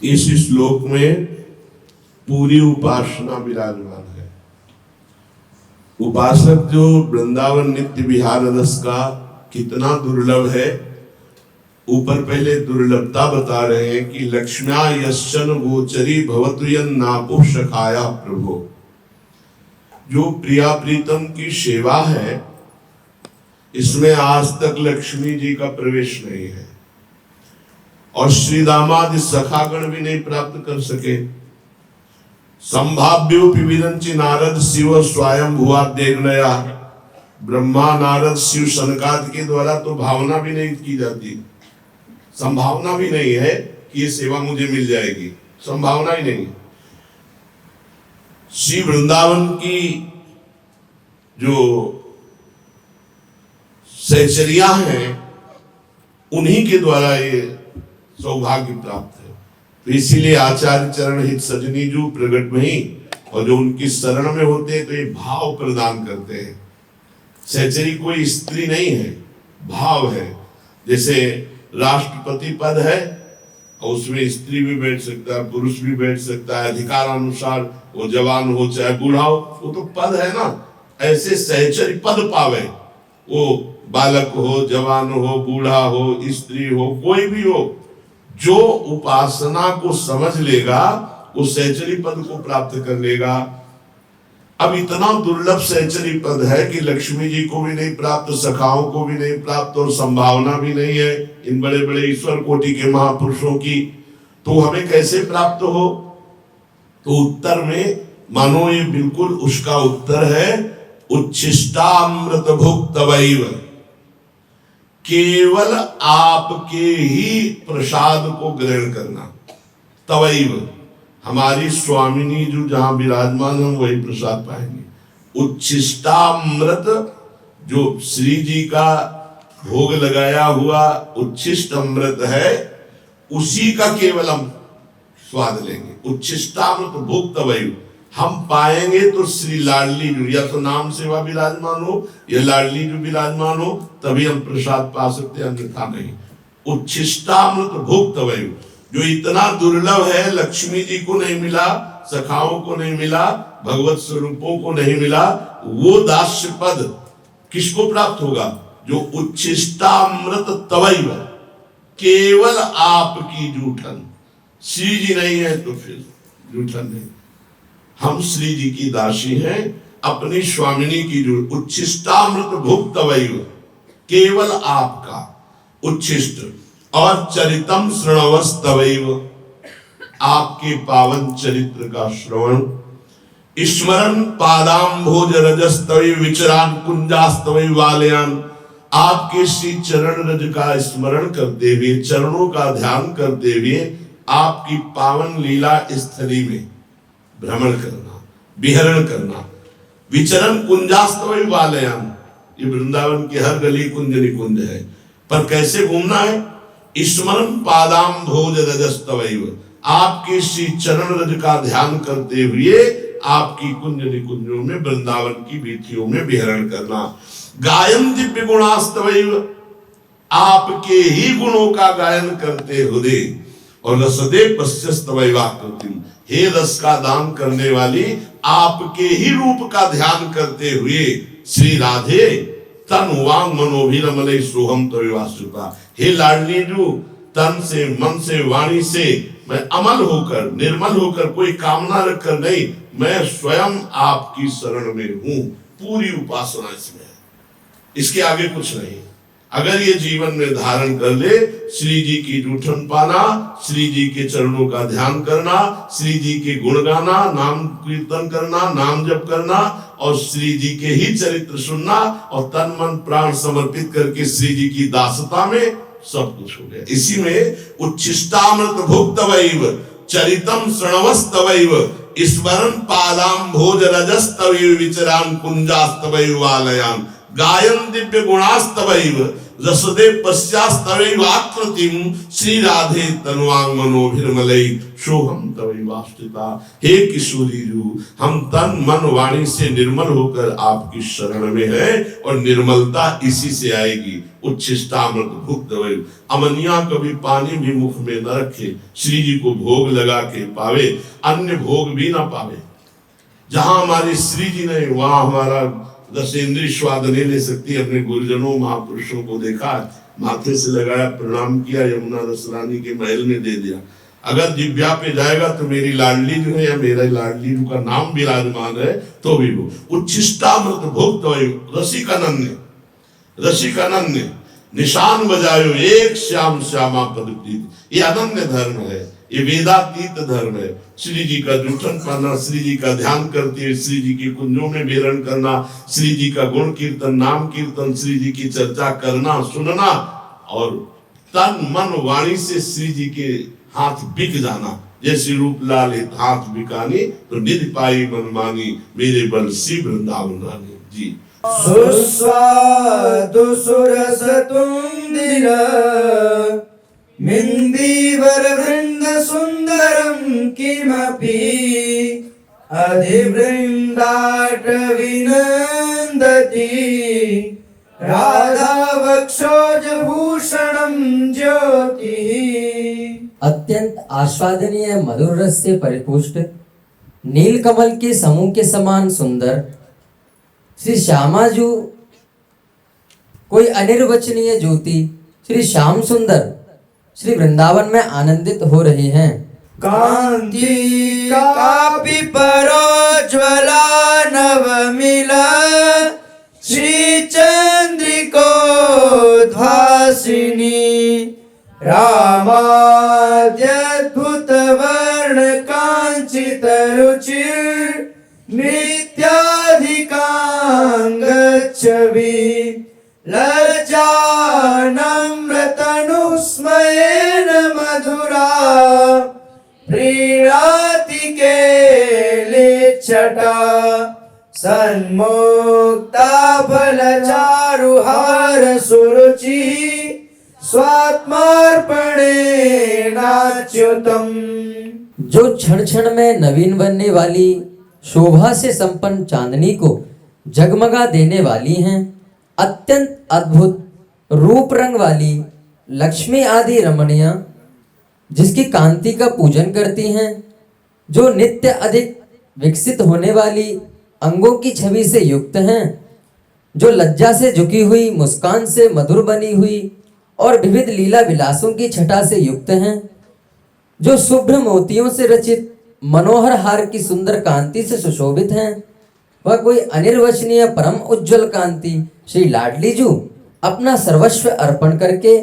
इस श्लोक में पूरी उपासना विराजमान है। उपासक जो वृंदावन नित्य विहार रस का कितना दुर्लभ है, ऊपर पहले दुर्लभता बता रहे हैं कि लक्ष्म्या यश्चन गोचरी भवतु यन्नापु सखाया प्रभो। जो प्रिया प्रीतम की सेवा है, इसमें आज तक लक्ष्मी जी का प्रवेश नहीं है और श्री दामादि सखागण भी नहीं प्राप्त कर सके। संभाव्योपि विरंचि नारद शिव स्वयं भुआ देवनया। ब्रह्मा नारद शिव सनकादि के द्वारा तो भावना भी नहीं की जाती, संभावना भी नहीं है कि ये सेवा मुझे मिल जाएगी, संभावना ही नहीं। श्री वृंदावन की जो सहचर्या हैं, उन्हीं के द्वारा ये सौभाग्य प्राप्त है। तो इसीलिए आचार्य चरण हित सजनी जो प्रगट में ही और जो उनकी शरण में होते हैं तो ये भाव प्रदान करते हैं। सहचरी कोई स्त्री नहीं है, भाव है। जैसे राष्ट्रपति पद है और उसमें स्त्री भी बैठ सकता है, पुरुष भी बैठ सकता है, अधिकार अनुसार वो जवान हो चाहे बूढ़ा हो, वो तो पद है ना। ऐसे सहचरी पद पावे, वो बालक हो, जवान हो, बूढ़ा हो, स्त्री हो, कोई भी हो, जो उपासना को समझ लेगा वो सहचरी पद को प्राप्त कर लेगा। अब इतना दुर्लभ सहचरी पद है कि लक्ष्मी जी को भी नहीं प्राप्त, सखाओं को भी नहीं प्राप्त और संभावना भी नहीं है इन बड़े बड़े ईश्वर कोटि के महापुरुषों की। तो हमें कैसे प्राप्त हो? तो उत्तर में मानो ये बिल्कुल उसका उत्तर है, उच्छिष्टामृत भुक्तवैव। केवल आपके ही प्रसाद को ग्रहण करना। तवैव, हमारी स्वामिनी जो जहां विराजमान हम वही प्रसाद पाएंगे। उच्छिष्टामृत, जो श्री जी का भोग लगाया हुआ उच्छिष्ट अमृत है, उसी का केवल हम स्वाद लेंगे। उच्छिष्टामृत भुक्तवैव, हम पाएंगे तो श्री लाडली जो, या तो नाम सेवा विराजमान हो या लाडली जो विराजमान हो, तभी हम प्रसाद पा सकते हैं, अन्यथा नहीं। उच्छिष्टामृत भुक्तवैव, जो इतना दुर्लभ है, लक्ष्मी जी को नहीं मिला, सखाओं को नहीं मिला, भगवत स्वरूपों को नहीं मिला, वो दास्य पद किसको प्राप्त होगा? जो उच्छिष्टामृत तवैव, केवल आपकी जूठन। श्री जी नहीं है तो फिर जूठन नहीं। हम श्री जी की दासी हैं, अपनी स्वामिनी की जो उच्छिष्टामृत भुक्तवैव, केवल आपका उच्छिष्ट। और चरितम श्रवणवस्तवैव, आपके पावन चरित्र का श्रवण। स्मरण पादाम्भोज रजस्तवैव विचरान कुंजास्तवैव वालयान, आपके श्री चरण रज का स्मरण करते हुए, चरणों का ध्यान करते हुए आपकी पावन लीला स्थली में भ्रमण करना, विहरण करना। विचरण कुंजास्तवैव वालयान, ये वृंदावन की हर गली कुंज निकुंज है, पर कैसे घूमना है? स्मरण पादाम्भोज रजस्तवैव, आपके श्री चरण रज का ध्यान करते हुए आपकी कुंज निकुंजों में, वृंदावन की वीथियों में विहरण करना। गायन दिव्य गुणास्तवैव, आपके ही गुणों का गायन करते हुए। और रसदे पश्यस्तवैवाकृतिम, हे रस का दान करने वाली, आपके ही रूप का ध्यान करते हुए श्री राधे तन वांग मनोभिरमलय सोहम तविवासुता। हे लाडली जो, तन से, मन से, वाणी से मैं अमल होकर, निर्मल होकर, कोई कामना रखकर नहीं, मैं स्वयं आपकी शरण में हूं। पूरी उपासना इसमें है, इसके आगे कुछ नहीं। अगर ये जीवन में धारण कर ले, श्री जी की जूठन पाना, श्री जी के चरणों का ध्यान करना, श्री जी के गुण गाना, नाम कीर्तन करना, नाम जप करना और श्री जी के ही चरित्र सुनना और तन मन प्राण समर्पित करके श्री जी की दासता में सब कुछ हो गया। इसी में उच्छिष्टामृत भुक्तवैव चरितम श्रवणवस्तवैव स्मरण पादाम्भोज रजस्तवैव विचरान कुंजास्तवैव वालयान। गायन दिव्य गुणास्तवैव रसदे पश्चास्तवैव आकृतिम श्री राधे तनुवांग मनोभिर्मलै सोहम तवैवास्थिता। हे किशोरी जू, हम तन मन वाणी से निर्मल होकर आपकी शरण में है और निर्मलता इसी से आएगी। उच्छिष्टामृत भुक्त वैव, अमनिया कभी पानी भी मुख में न रखे, श्री जी को भोग लगा के पावे, अन्य भोग भी ना पावे। जहां हमारी श्री जी नहीं वहां हमारा दशेंद्रिय स्वाद नहीं ले सकती। अपने गुरुजनों महापुरुषों को देखा, माथे से लगाया, प्रणाम किया, यमुना रस रानी के महल में दे दिया। अगर दिव्या पे जाएगा तो मेरी लाडली जो है या मेरा लाडली जो का नाम विराजमान है तो भी वो उच्छिष्टामृत भुक्त रसिकानन्य निशान बजायो एक श्याम श्यामा पद प्रीत। ये अनन्य धर्म है, ये वेदातीत धर्म है। श्री जी का जूठन पाना, श्री जी का ध्यान करते हुए श्री जी के कुंजों में विहरण करना, श्री जी का गुण कीर्तन, नाम कीर्तन, श्री जी की चर्चा करना, सुनना और तन मन वाणी से श्री जी के हाथ बिक जाना। जैसे रूप लाल हाथ बिकानी तो निधि पाई मनमानी, मेरे बल सी वृंदावन रानी जी। सुस्वादु सुरस तुंदिर मिंदीवर वृंद सुंदरम किमपि अधिवृंदाट विनंदति राधा वक्षोज भूषणम ज्योति। अत्यंत आस्वादनीय मधुर रस से परिपुष्ट नीलकमल के समूह के समान सुंदर श्री श्यामाजू कोई अनिर्वचनीय ज्योति श्री श्याम सुंदर श्री वृंदावन में आनंदित हो रहे हैं। कांति कापि परोज्वला नवमिला श्री चंद्रिकोद्भासिनी रामाद्यद्भुत वर्ण कांचित रुचिर नित्याधिकांगच्छवि लज्जानम्रतनुस्मयेन मधुरा प्रीणाति केलिच्छटा सन्मुक्ता फलचारुहार सुरुचि स्वात्मार्पणेनाच्युतम्। जो क्षण क्षण में नवीन बनने वाली शोभा से संपन्न चांदनी को जगमगा देने वाली हैं, अत्यंत अद्भुत रूप रंग वाली लक्ष्मी आदि रमणियां जिसकी कांति का पूजन करती हैं, जो नित्य अधिक विकसित होने वाली अंगों की छवि से युक्त हैं, जो लज्जा से झुकी हुई मुस्कान से मधुर बनी हुई और विविध लीला विलासों की छटा से युक्त हैं, जो शुभ्र मोतियों से रचित मनोहर हार की सुंदर कांति से सुशोभित हैं, वह कोई अनिर्वचनीय परम उज्जवल कांति श्री लाडली जू अपना सर्वस्व अर्पण करके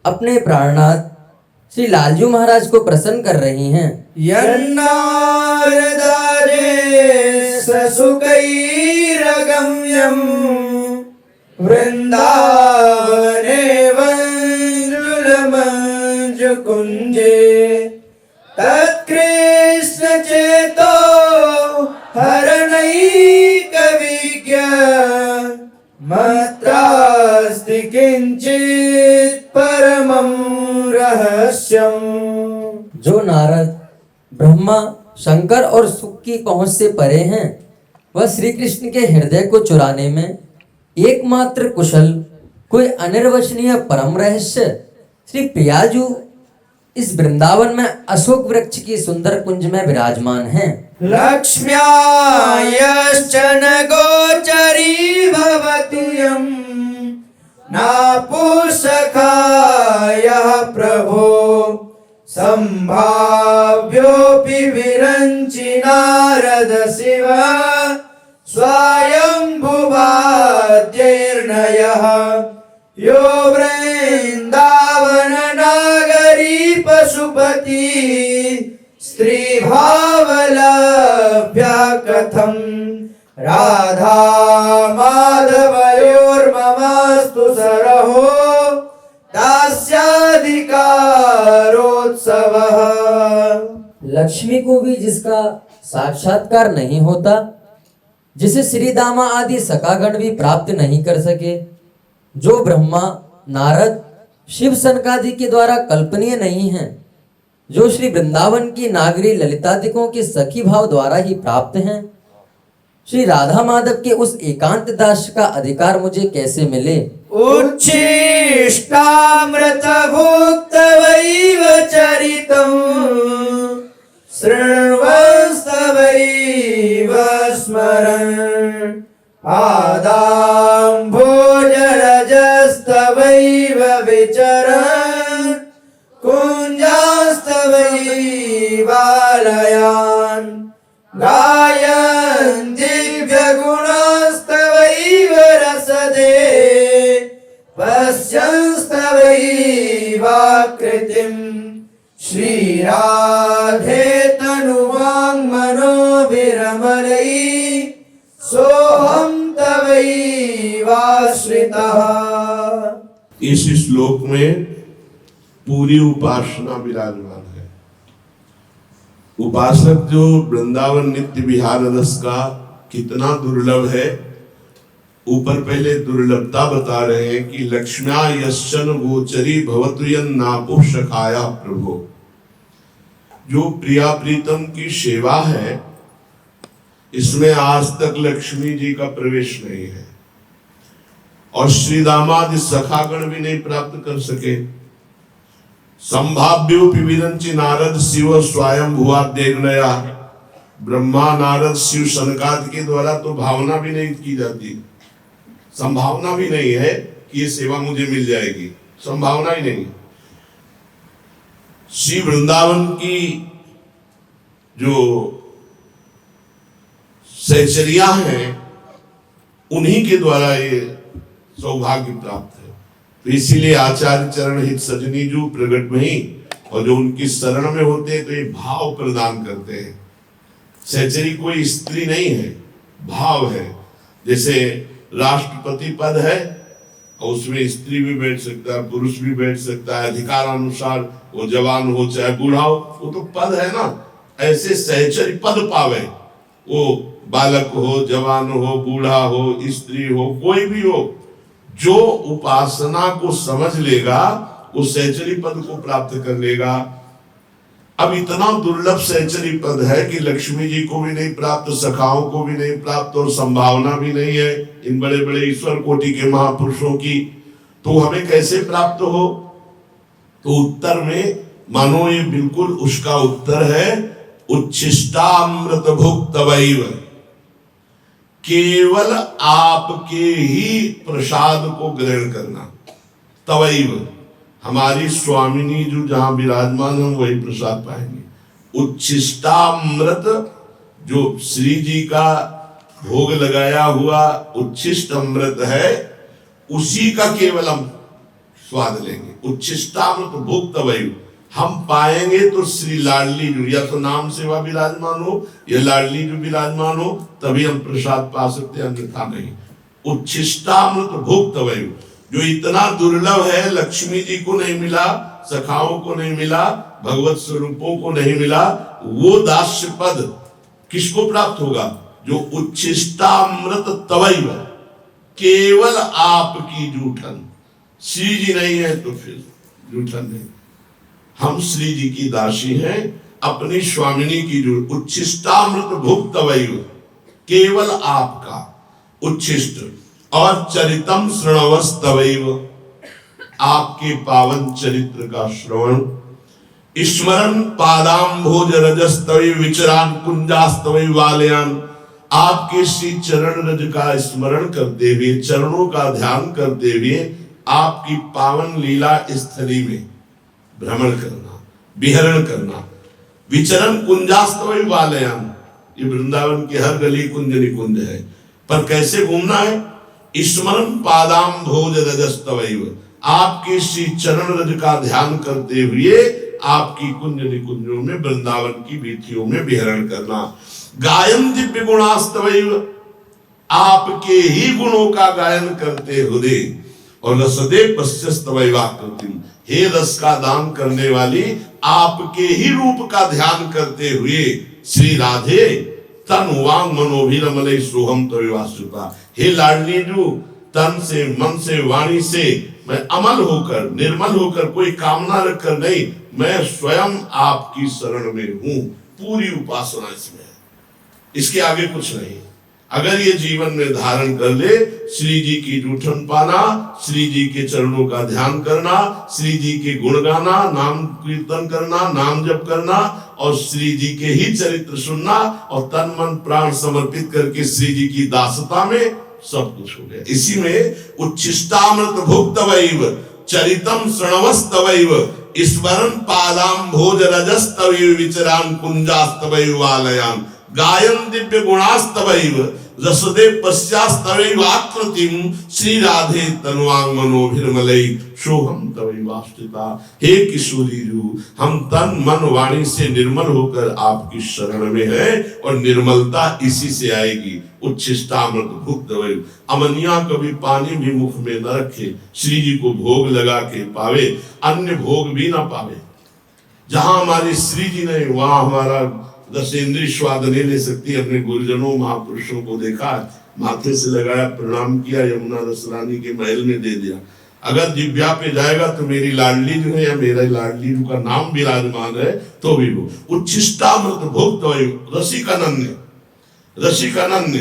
अपने प्राणनाथ श्री लालजू महाराज को प्रसन्न कर रही हैं। यन्नारदारे ससुकैरगम्यं वृन्दावने वञ्जुलमञ्जुकुञ्जे तत्कृष्ण चेतो हरणैकविज्ञ मात्रास्ति किंचित परमं रहस्यम्। जो नारद ब्रह्मा शंकर और सुख की पहुंच से परे हैं, वह श्री कृष्ण के हृदय को चुराने में एकमात्र कुशल कोई अनिर्वचनीय परम रहस्य श्री प्रियाजू इस वृंदावन में अशोक वृक्ष की सुंदर कुंज में विराजमान हैं। लक्ष्म्यायश्चन गोचरी भवति यं नापुसखायः प्रभो संभाव्योऽपि विरञ्चि नारद शिव स्वयंभुवाद्यैर्नयः यो वृन्दावन नागरी पशुपति स्त्री भावलभ्या कथं राधा माधवयोर्ममास्तु सरहो दास्याधिकारोत्सवः। लक्ष्मी को भी जिसका साक्षात्कार नहीं होता, जिसे श्री दामा आदि सखागण भी प्राप्त नहीं कर सके, जो ब्रह्मा, नारद, शिव सनकादि के द्वारा कल्पनीय नहीं है, जो श्री वृंदावन की नागरी ललितादिकों के सखी भाव द्वारा ही प्राप्त हैं। श्री राधा माधव के उस एकांत दास का अधिकार मुझे कैसे मिले? उच्छिष्टामृत भुक्तवैव चरितम् शृण्वंस्तवैव स्मरन् आदाम्भोजरजस्तवैव विचरन् कुञ्जास्तवैवालयान् गायन् दिव्यगुणास्तवैव रसदे पश्यंस्तवैवाकृतिम् श्रीराधे तनुवाङ्मनोभिरमलैः सोऽहं तवैवाश्रितः। इस श्लोक में पूरी उपासना विराजमान है। उपासक जो वृंदावन नित्य विहार रस का कितना दुर्लभ है, ऊपर पहले दुर्लभता बता रहे हैं कि लक्ष्म्या यश्चन गोचरी भवतु यन्नापु सखाया प्रभो। जो प्रिया प्रीतम की सेवा है, इसमें आज तक लक्ष्मी जी का प्रवेश नहीं है और श्री दामादि सखागण भी नहीं प्राप्त कर सके। संभाव्योपि विरंचि नारद शिव स्वयं भुआ देवनया। ब्रह्मा, नारद, शिव, सनकादि के द्वारा तो भावना भी नहीं की जाती, संभावना भी नहीं है कि ये सेवा मुझे मिल जाएगी, संभावना ही नहीं। श्री वृंदावन की जो सहचरिया हैं, उन्हीं के द्वारा ये सौभाग्य प्राप्त है। तो इसीलिए आचार्य चरण हित सजनी जो प्रगट में ही, और जो उनकी शरण में होते हैं तो ये भाव प्रदान करते हैं। सहचरी कोई स्त्री नहीं है, भाव है। जैसे राष्ट्रपति पद है और उसमें स्त्री भी बैठ सकता है, पुरुष भी बैठ सकता है, अधिकार अनुसार वो जवान हो चाहे बूढ़ा हो, वो तो पद है ना। ऐसे सहचरी पद पावे, वो बालक हो, जवान हो, बूढ़ा हो, स्त्री हो, कोई भी हो, जो उपासना को समझ लेगा वो सहचरी पद को प्राप्त कर लेगा। अब इतना दुर्लभ सहचरी पद है कि लक्ष्मी जी को भी नहीं प्राप्त, सखाओं को भी नहीं प्राप्त, और संभावना भी नहीं है इन बड़े बड़े ईश्वर कोटि के महापुरुषों की, तो हमें कैसे प्राप्त हो? तो उत्तर में मानो ये बिल्कुल उसका उत्तर है, उच्छिष्टामृत भुक्तवैव। केवल आपके ही प्रसाद को ग्रहण करना। तवैव, हमारी स्वामिनी जो जहां विराजमान हम वही प्रसाद पाएंगे। उच्छिष्टामृत, जो श्री जी का भोग लगाया हुआ उच्छिष्ट अमृत है, उसी का केवल हम स्वाद लेंगे। उच्छिष्टामृत भुक्तवैव, हम पाएंगे तो श्री लाडली जो, या तो नाम सेवा विराजमान हो या लाडली जो विराजमान हो, तभी हम प्रसाद पा सकते हैं, अन्यथा नहीं। उच्छिष्टामृत भुक्तवैव, जो इतना दुर्लभ है, लक्ष्मी जी को नहीं मिला, सखाओं को नहीं मिला, भगवत स्वरूपों को नहीं मिला, वो दास्य पद किसको प्राप्त होगा? जो उच्छिष्टामृत तवैव, केवल आपकी जूठन। श्री जी नहीं है तो फिर जूठन नहीं। हम श्री जी की दासी हैं, अपनी स्वामिनी की जो उच्छिष्टामृत भुक्तवैव, केवल आपका उच्छिष्ट, और चरितम श्रवणस्तवैव, आपके पावन चरित्र का श्रवण, स्मरण पादाम्भोज रजस्तवैव विचरान कुंजास्तवैव वालयान, आपके श्री चरण रज का स्मरण करते हुए, चरणों का ध्यान करते हुए, आपकी पावन लीला स्थली में भ्रमण करना, विहरण करना। विचरण कुंजास्तवैव वालयान, ये वृंदावन के हर गली कुंज निकुंज है, पर कैसे घूमना है? स्मरण पादाम्भोज रजस्तवैव, आपके श्री चरण रज का ध्यान करते हुए आपकी कुंज निकुंजों में, वृंदावन की वीथियों में विहरण करना। गायन दिव्य गुणास्तवैव, आपके ही गुणों का गायन करते हुए, और रसदे पश्यस्तवैवाकृतिम, हे रस का दान करने वाली, आपके ही रूप का ध्यान करते हुए श्री राधे तन वांग मनोभिरमले सोहम तविवासुता। हे लाडली जू, तन से, मन से, वाणी से मैं अमल होकर, निर्मल होकर, कोई कामना रखकर नहीं, मैं स्वयं आपकी शरण में हूं। पूरी उपासना इसमें है, इसके आगे कुछ नहीं। अगर ये जीवन में धारण कर ले, श्री जी की जूठन पाना, श्री जी के चरणों का ध्यान करना, श्री जी के गुण गाना, नाम कीर्तन करना, नाम जप करना और श्री जी के ही चरित्र सुनना और तन मन प्राण समर्पित करके श्री जी की दासता में सब कुछ हो गया। इसी में उच्छिष्टामृत भुक्तवैव चरितम श्रणवस्तवैव ईश्वरन पादाम भोज रजस्तवैव विचरान कुंजास्तवैव वालयान गायन दिव्य गुणास्तवैव रसदे पश्चास्तवैव आकृतिम श्री राधे तन्वांग मनोभिरमलई सोहम तवैवास्थिता। हे किशोरी जू, हम तन मन वाणी से निर्मल होकर आपकी शरण में हैं और निर्मलता इसी से आएगी। उच्छिष्टामृत भुक्तवैव, अमनिया कभी पानी भी मुख में न रखे, श्री जी को भोग लगा के पावे, अन्य भोग भी ना पावे। जहां हमारे श्री जी ने, वहां हमारा दशेंद्रिय स्वाद नहीं ले सकती। अपने गुरुजनों महापुरुषों को देखा, माथे से लगाया, प्रणाम किया, यमुना रसरानी के महल में दे दिया। अगर दिव्या पे जाएगा तो मेरी लाडली जो है या मेरा लाडली का नाम विराजमान है तो भी वो उच्छिष्टामृत भुक्त रसिकानंद, रसिकानंद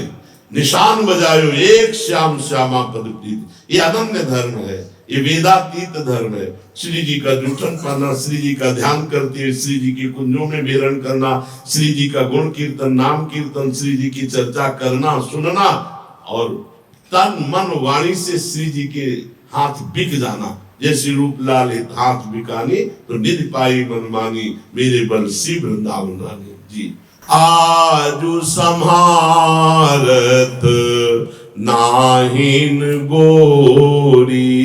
निशान बजायो एक श्याम श्यामा पद प्रीत। ये अनन्य धर्म है, ये वेदातीत धर्म है। श्री जी का जूठन पाना, श्री जी का ध्यान करते हुए श्री जी के कुंजों में विहरण करना, श्री जी का गुण कीर्तन, नाम कीर्तन, श्री जी की चर्चा करना, सुनना और तन मन वाणी से श्री जी के हाथ बिक जाना। जैसे रूप लाल हाथ बिकानी तो निधि पाई मनमानी, मेरे बल सी वृंदावन रानी जी। आजु सम्हारत नाहिन गोरी,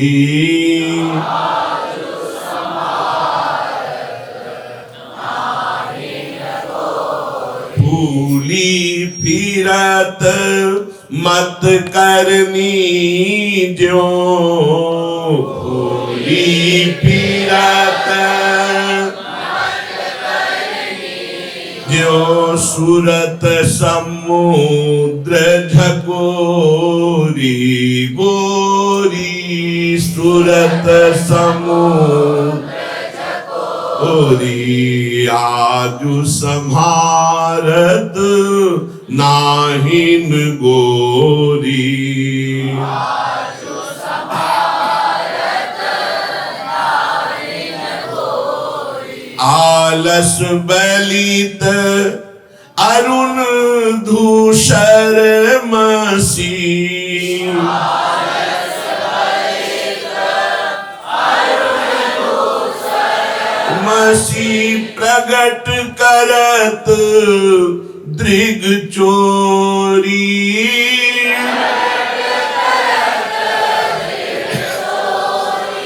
भूली फिरत मत करनी जो, भूली फिरत जो सूरत समुद्र झकोरी, गोरी सूरत समुद्र झकोरी। आजु सम्हारत नाहिन गोरी, आलस बलित अरुण धूसर मसी, मसी प्रगट करत दृग चोरी,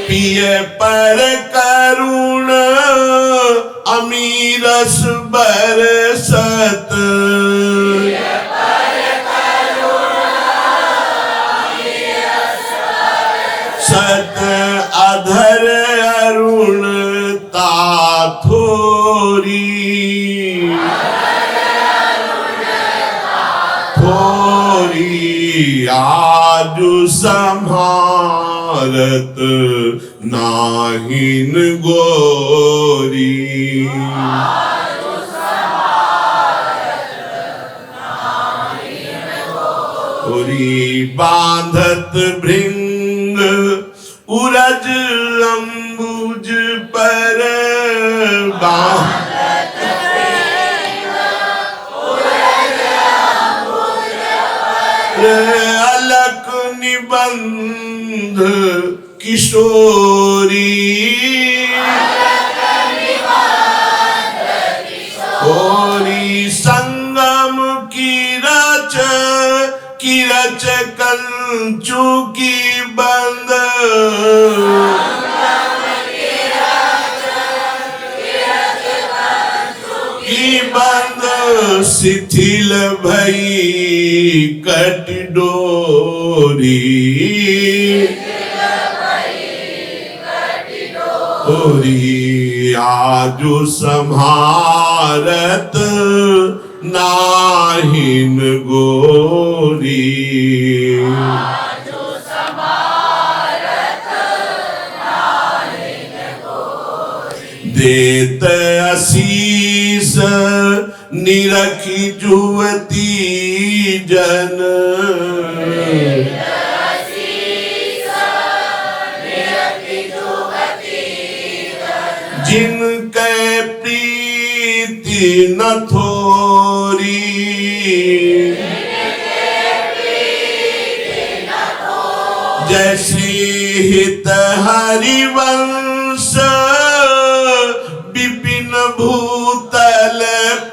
पिय पर करुण अमीरस बरसत, सत अधर अरुण ताथोरी, थोरी आजु सम्हारत नाहिन गोरी, गोरी बांधत भृंग उरज अम्बुज पर, बांधत अलक निबंध किशोरी, किशोरी संगम की रच कंचू की बंद, की बंद शिथिल भई कट डोरी, ओरी आजु सम्हारत नाहिन नाहिन गोरी। देत आशीष निरखी जुवती जन। जिनके प्रीति न थोरी। जैसी हित हरिवंश विपिन भूतल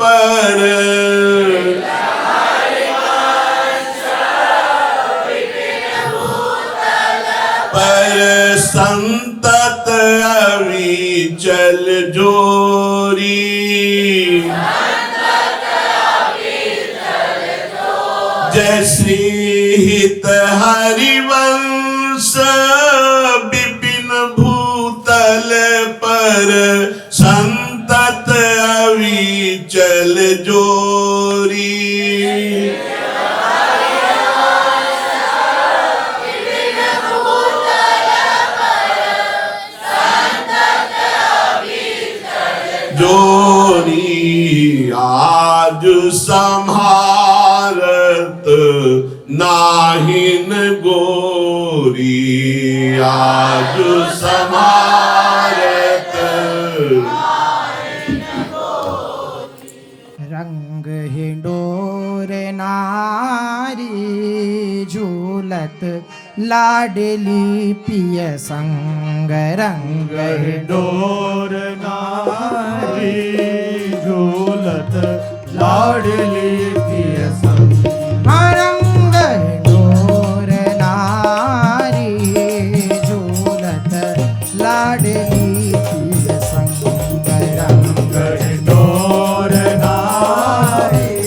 पर। पर संतत अविचल जोरी। जैसी हित हरिवंश विपिन भूतल पर। संतत अविचल जोरी। जोरी आज संहारत नाहिन गोरी। आज संहारत रंग हिंडोर नारी झूलत लाडली पिय संग। रंग डोर नारी झूलत लाडली पिय संग। रंग हिंडोर नारी झूलत लाडली पिय संग। रंग डोर नारी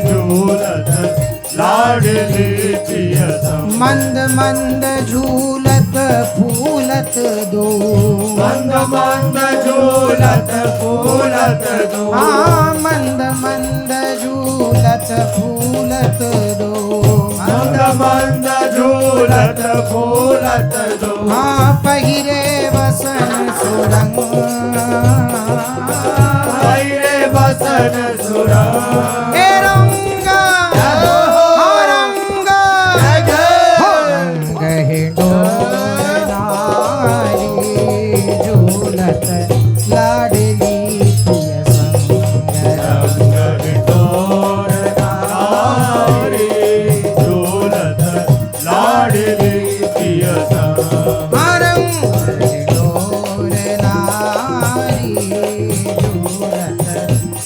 झूलत लाडली पिय संग। मंद मंद झूलत फूलत दो। मंद मंद झूलत फूलत दो। मंद मंद झूलत फूलत दो। मंद मंद झूलत फूलत दो। पहिरे वसन सुरंग। पहिरे वसन सुरंग। हे रंगा हो रंगा हो रंग हिंडोर नारी झूलत लाडली पिय संग। रंग डोर नारी झूलत लाडली पिय संग। रंग हिंडोर नारी झूलत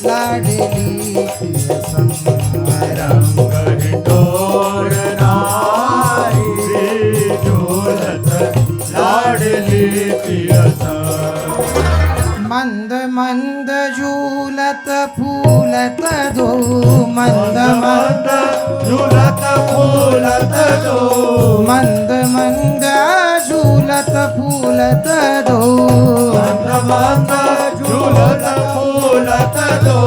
लाडली पिय संग। रंग डोर नारी झूलत लाडली पिय संग। मंद मंद झूलत फूलत दो। मंद मंद झूलत फूलत दो। मंद मंद झूलत फूलत दो। मंद मंद झूलत फूलत दो।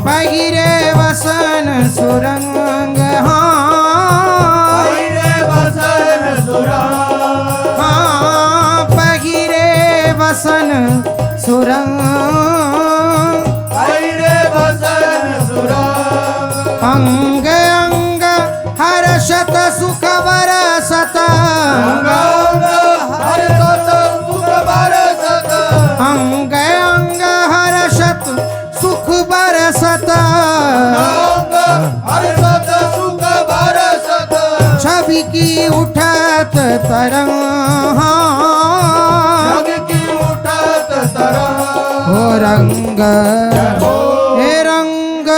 पहिरे वसन सुरंग। पहिरे वसन सुरंग। पहिरे वसन सुरंग। पहिरे वसन सुरंग। अंग अंग हर्षत सुख बरसत। अंग अंग हर्षत सुख बरसत। अंग अंग हर्षत सुख बरसत। अंग हर्षत सुख बरसत। छवि की उठत तरंग। जग की उठत तरंग। हो रंग हे रंग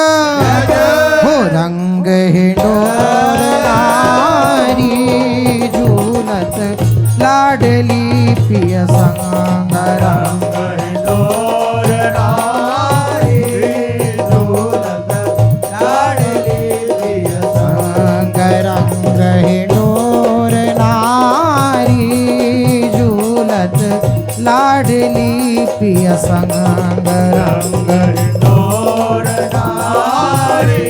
हो रंग हिंडोर नारी झूलत लाडली पिय संग। रंग डोर नारी झूलत लाडली पिय संग। रंग हिंडोर नारी झूलत लाडली पिय संग। रंग डोर नारी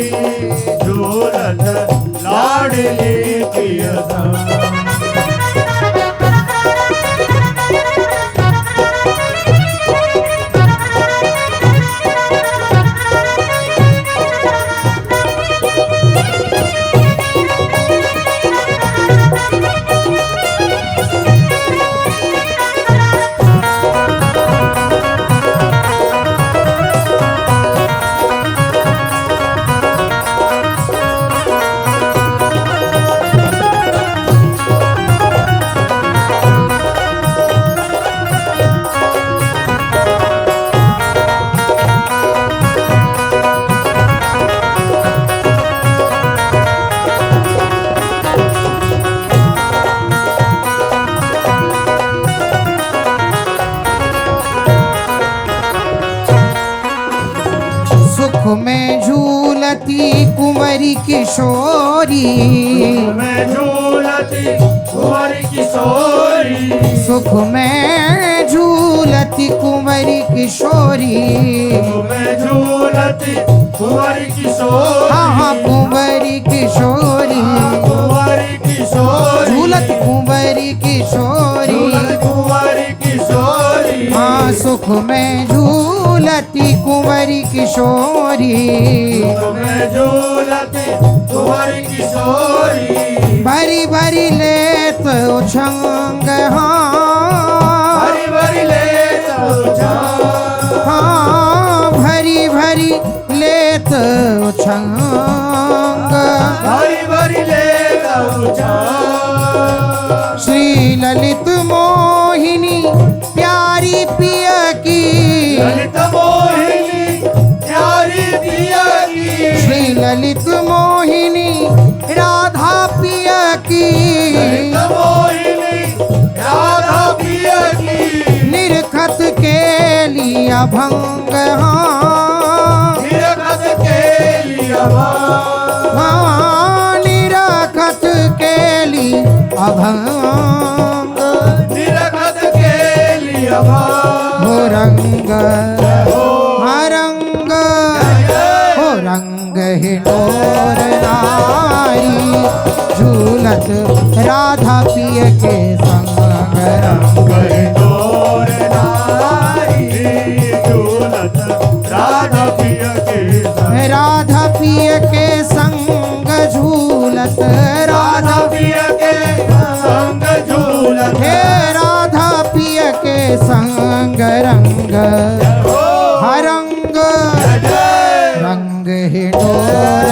सुख में झूलती कुंवरी किशोरी में झूलती कुंवरी किशोरी सुख में झूलती कुंवरी किशोरी में झूलती कुंवरी किशोरी हाँ हाँ कुंवरी किशोरी कुंवरी किशोरी झूलत कुंवरी किशोरी कुंवरी किशोरी हाँ सुख में झूलती कुंवरी किशोरी में झूलती कुंवरी किशोरी भरी भरी लेत उछंग हाँ हरी भरी ले हाँ भरी भरी लेत उछंग हरी भरी ले श्री ललित मोहिनी प्यारी पिया की ललित मोहिनी प्यारी पिया की श्री ललित मोहिनी राधा पिया की ललित मोहिनी राधा पिया की निरखत के लिया भंग हाँ निरखत के लिया हाँ निरखत के लिए अभंग निरखत के लिया हो रंग हाँ रंग हो रंग हिडोर नारी झूलत राधा पिय के संग रंग डोर नारी झूलत राधा पिया के संग राधा पिय के संग झूलत राधा पिया के संग झूलत हे राधा पिय के संग रंग हरंग रंग हिडोर